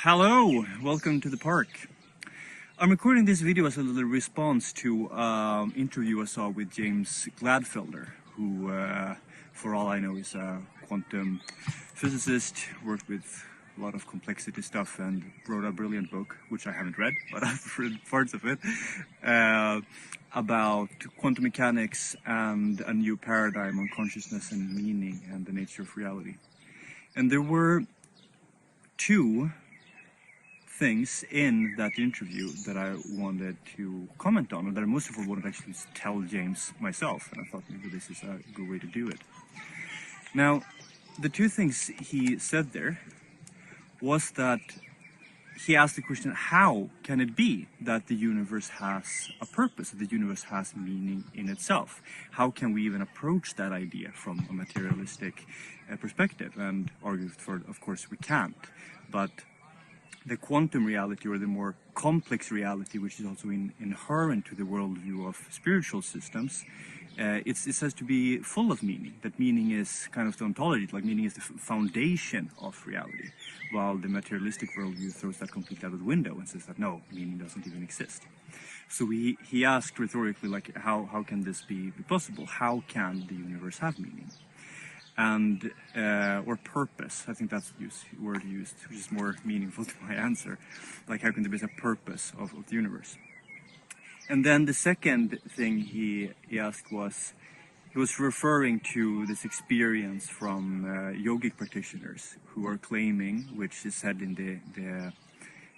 Hello, welcome to the park. I'm recording this video as a little response to an interview I saw with James Glattfelder, who, for all I know, is a quantum physicist, worked with a lot of complexity stuff and wrote a brilliant book, which I haven't read, but I've read parts of it, about quantum mechanics and a new paradigm on consciousness and meaning and the nature of reality. And there were two things in that interview that I wanted to comment on, and that I most of all wanted to actually tell James myself, and I thought maybe this is a good way to do it. Now, the two things he said there was that he asked the question, how can it be that the universe has a purpose, that the universe has meaning in itself? How can we even approach that idea from a materialistic perspective? And argued for, of course, we can't. But the quantum reality, or the more complex reality, which is also inherent to the worldview of spiritual systems, it says to be full of meaning. That meaning is kind of the ontology, like meaning is the foundation of reality, while the materialistic worldview throws that completely out of the window and says that no, meaning doesn't even exist. So he asked rhetorically, like, how can this be possible? How can the universe have meaning? And or purpose, I think that's the word used, which is more meaningful to my answer. Like, how can there be a purpose of the universe? And then the second thing he asked was, he was referring to this experience from yogic practitioners who are claiming, which is said in the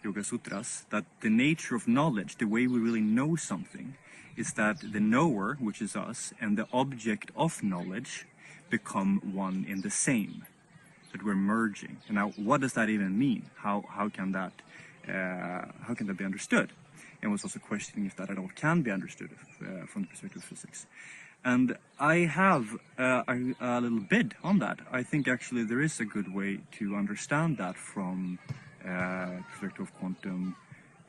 Yoga Sutras, that the nature of knowledge, the way we really know something, is that the knower, which is us, and the object of knowledge become one in the same, that we're merging. And now, what does that even mean? How can that be understood? And was also questioning if that at all can be understood from the perspective of physics. And I have a little bit on that. I think actually there is a good way to understand that from the perspective of quantum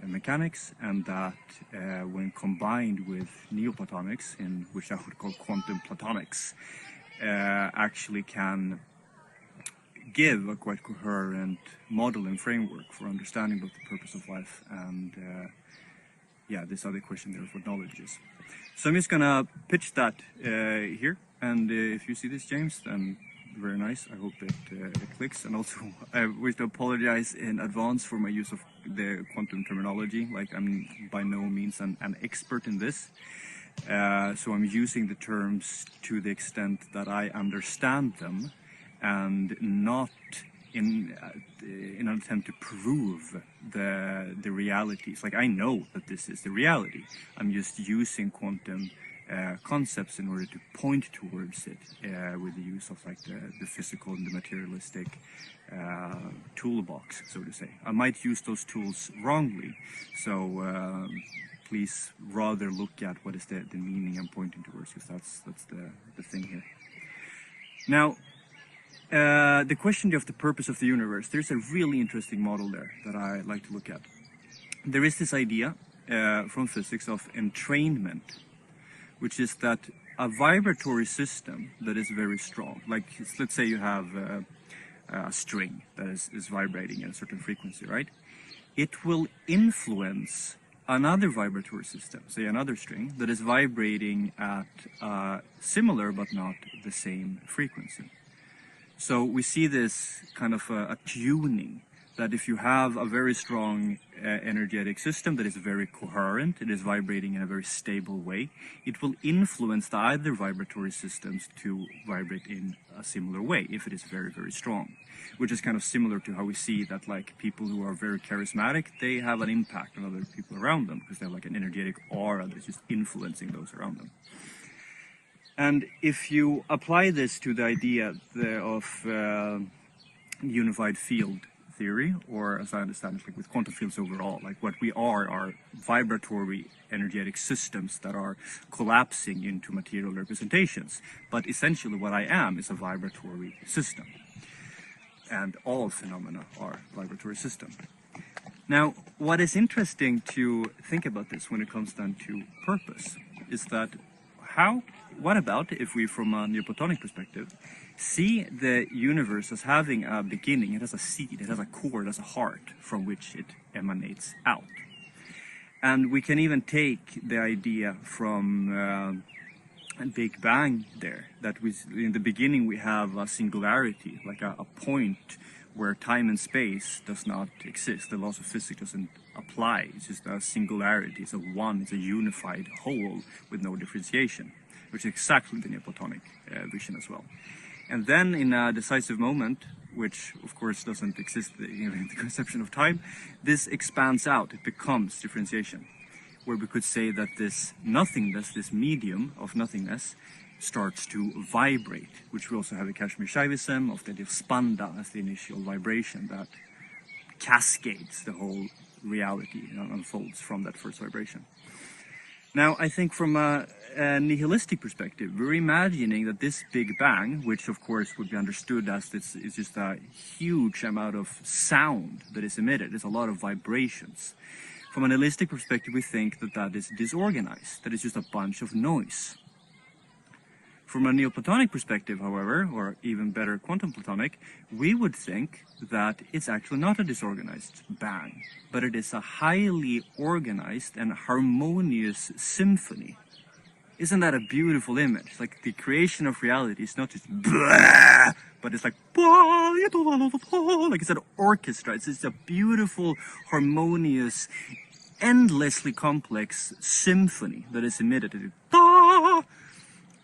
mechanics, and that when combined with Neoplatonics, in which I would call quantum platonics, actually can give a quite coherent model and framework for understanding both the purpose of life and this other question there of what knowledge is. So I'm just gonna pitch that here, and if you see this, James, then very nice. I hope that it clicks. And also I wish to apologize in advance for my use of the quantum terminology. Like, I'm by no means an expert in this. So I'm using the terms to the extent that I understand them, and not in an attempt to prove the realities. Like, I know that this is the reality. I'm just using quantum concepts in order to point towards it with the use of like the physical and the materialistic toolbox, so to say. I might use those tools wrongly, so please rather look at what is the meaning I'm pointing towards, because that's the thing here. Now, the question of the purpose of the universe, there's a really interesting model there that I like to look at. There is this idea from physics of entrainment, which is that a vibratory system that is very strong, like let's say you have a string that is vibrating at a certain frequency, right? It will influence another vibratory system, say another string, that is vibrating at similar but not the same frequency. So we see this kind of a tuning, that if you have a very strong energetic system that is very coherent, it is vibrating in a very stable way, it will influence the other vibratory systems to vibrate in a similar way if it is very, very strong. Which is kind of similar to how we see that, like, people who are very charismatic, they have an impact on other people around them because they have like an energetic aura that's just influencing those around them. And if you apply this to the idea of unified field theory, or as I understand it, like with quantum fields overall, like what we are vibratory energetic systems that are collapsing into material representations. But essentially what I am is a vibratory system. And all phenomena are vibratory systems. Now, what is interesting to think about this when it comes down to purpose is that what about if we, from a Neoplatonic perspective, see the universe as having a beginning? It has a seed, it has a core, it has a heart from which it emanates out. And we can even take the idea from Big Bang there, that in the beginning we have a singularity, like a point where time and space does not exist. The laws of physics doesn't apply. It's just a singularity. It's a one. It's a unified whole with no differentiation, which is exactly the Neoplatonic vision as well. And then in a decisive moment, which of course doesn't exist in the conception of time, this expands out. It becomes differentiation, where we could say that this nothingness, this medium of nothingness, starts to vibrate, which we also have in Kashmir Shaivism of the idea of spanda as the initial vibration that cascades the whole reality and unfolds from that first vibration. Now, I think from a nihilistic perspective, we're imagining that this Big Bang, which of course would be understood as this is just a huge amount of sound that is emitted, there's a lot of vibrations. From a nihilistic perspective, we think that that is disorganized, that it's just a bunch of noise. From a Neoplatonic perspective, however, or even better quantum Platonic, we would think that it's actually not a disorganized bang, but it is a highly organized and harmonious symphony. Isn't that a beautiful image? Like the creation of reality is not just blah, but it's like it's an orchestra. It's a beautiful, harmonious, endlessly complex symphony that is emitted.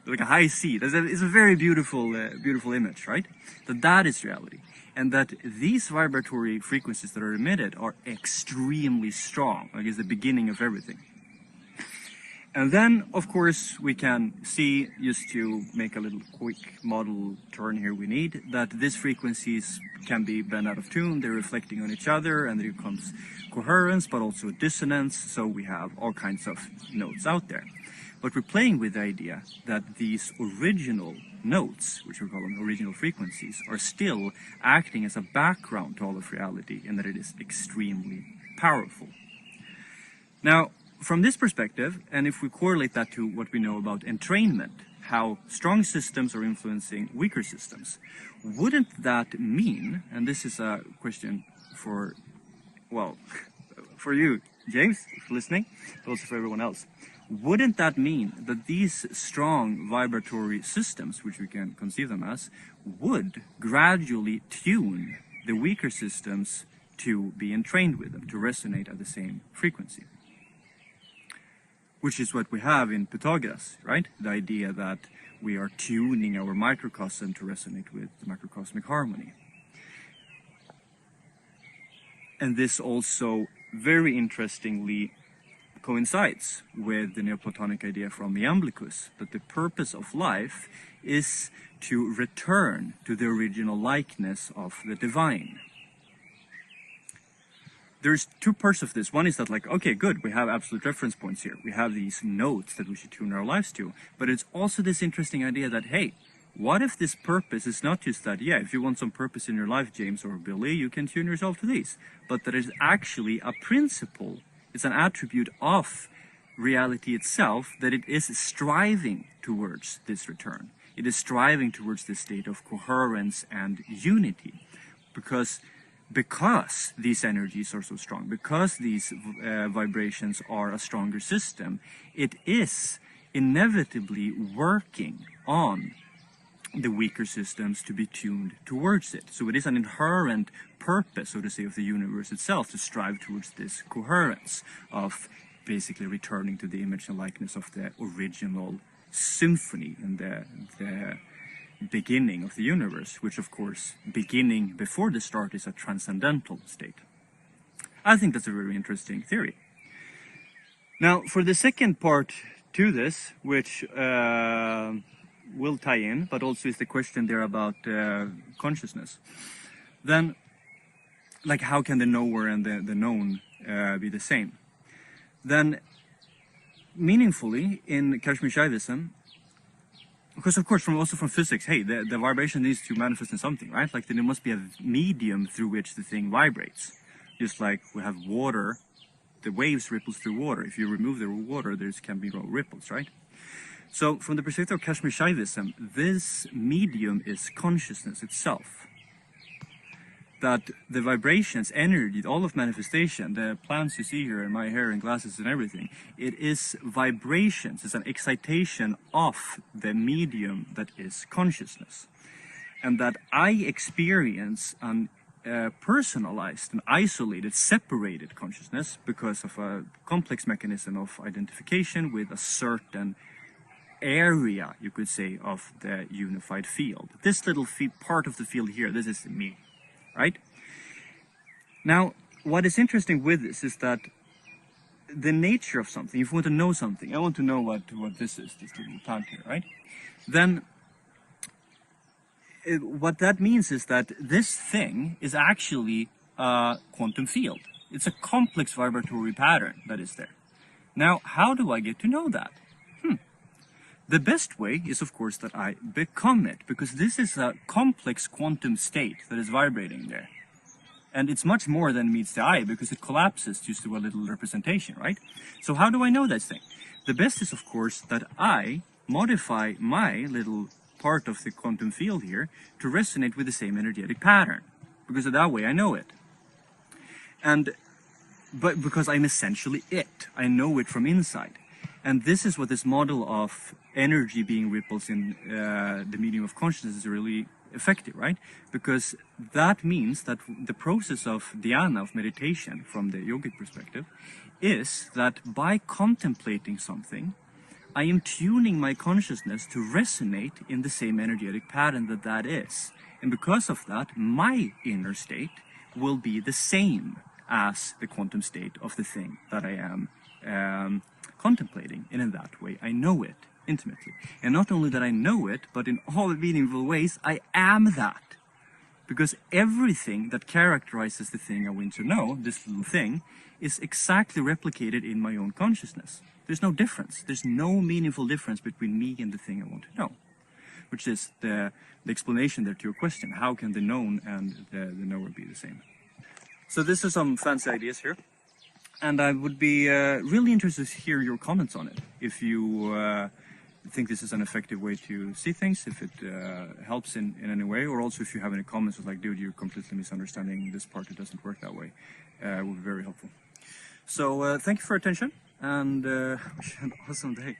Like a high C. It's a very beautiful, beautiful image, right? That is reality. And that these vibratory frequencies that are emitted are extremely strong. Like it's the beginning of everything. And then, of course, we can see, just to make a little quick model turn here we need, that these frequencies can be bent out of tune, they're reflecting on each other, and there comes coherence, but also dissonance, so we have all kinds of notes out there. But we're playing with the idea that these original notes, which we call them original frequencies, are still acting as a background to all of reality, and that it is extremely powerful. Now, from this perspective, and if we correlate that to what we know about entrainment, how strong systems are influencing weaker systems, wouldn't that mean, and this is a question for, well, for you, James, for listening, but also for everyone else, wouldn't that mean that these strong vibratory systems, which we can conceive them as, would gradually tune the weaker systems to be entrained with them, to resonate at the same frequency? Which is what we have in Pythagoras, right? The idea that we are tuning our microcosm to resonate with the macrocosmic harmony. And this also very interestingly coincides with the Neoplatonic idea from Iamblichus, that the purpose of life is to return to the original likeness of the divine. There's two parts of this. One is that, like, okay, good, we have absolute reference points here. We have these notes that we should tune our lives to. But it's also this interesting idea that, hey, what if this purpose is not just that, yeah, if you want some purpose in your life, James or Billy, you can tune yourself to these. But that it's actually a principle. It's an attribute of reality itself, that it is striving towards this return. It is striving towards this state of coherence and unity. Because these energies are so strong, because these vibrations are a stronger system, it is inevitably working on the weaker systems to be tuned towards it. So it is an inherent purpose, so to say, of the universe itself to strive towards this coherence of basically returning to the image and likeness of the original symphony in the beginning of the universe, which of course, beginning before the start, is a transcendental state. I think that's a very interesting theory. Now, for the second part to this, which will tie in, but also is the question there about consciousness, then, like, how can the knower and the known be the same? Then, meaningfully, in Kashmir Shaivism, because of course, also from physics, hey, the vibration needs to manifest in something, right? Like, then there must be a medium through which the thing vibrates. Just like we have water, the waves ripples through water. If you remove the water, there can be no ripples, right? So from the perspective of Kashmir Shaivism, this medium is consciousness itself. That the vibrations, energy, all of manifestation, the plants you see here and my hair and glasses and everything, it is vibrations, it's an excitation of the medium that is consciousness. And that I experience an personalized and isolated, separated consciousness because of a complex mechanism of identification with a certain area, you could say, of the unified field. This little part of the field here, this is me, right? Now, what is interesting with this is that the nature of something, if you want to know something, I want to know what this is, this little plant here, right? Then what that means is that this thing is actually a quantum field. It's a complex vibratory pattern that is there. Now, how do I get to know that? The best way is, of course, that I become it, because this is a complex quantum state that is vibrating there. And it's much more than meets the eye, because it collapses just to a little representation, right? So how do I know this thing? The best is, of course, that I modify my little part of the quantum field here to resonate with the same energetic pattern, because that way I know it. But because I'm essentially it, I know it from inside. And this is what this model of energy being ripples in the medium of consciousness is really effective, right? Because that means that the process of dhyana, of meditation from the yogic perspective, is that by contemplating something, I am tuning my consciousness to resonate in the same energetic pattern that is. And because of that, my inner state will be the same as the quantum state of the thing that I am contemplating, and in that way I know it intimately. And not only that I know it, but in all meaningful ways I am that. Because everything that characterizes the thing I want to know, this little thing, is exactly replicated in my own consciousness. There's no difference. There's no meaningful difference between me and the thing I want to know. Which is the explanation there to your question. How can the known and the knower be the same? So this is some fancy ideas here. And I would be really interested to hear your comments on it. If you think this is an effective way to see things, if it helps in any way, or also if you have any comments like, dude, you're completely misunderstanding this part, it doesn't work that way, it would be very helpful. So thank you for your attention, and wish you an awesome day.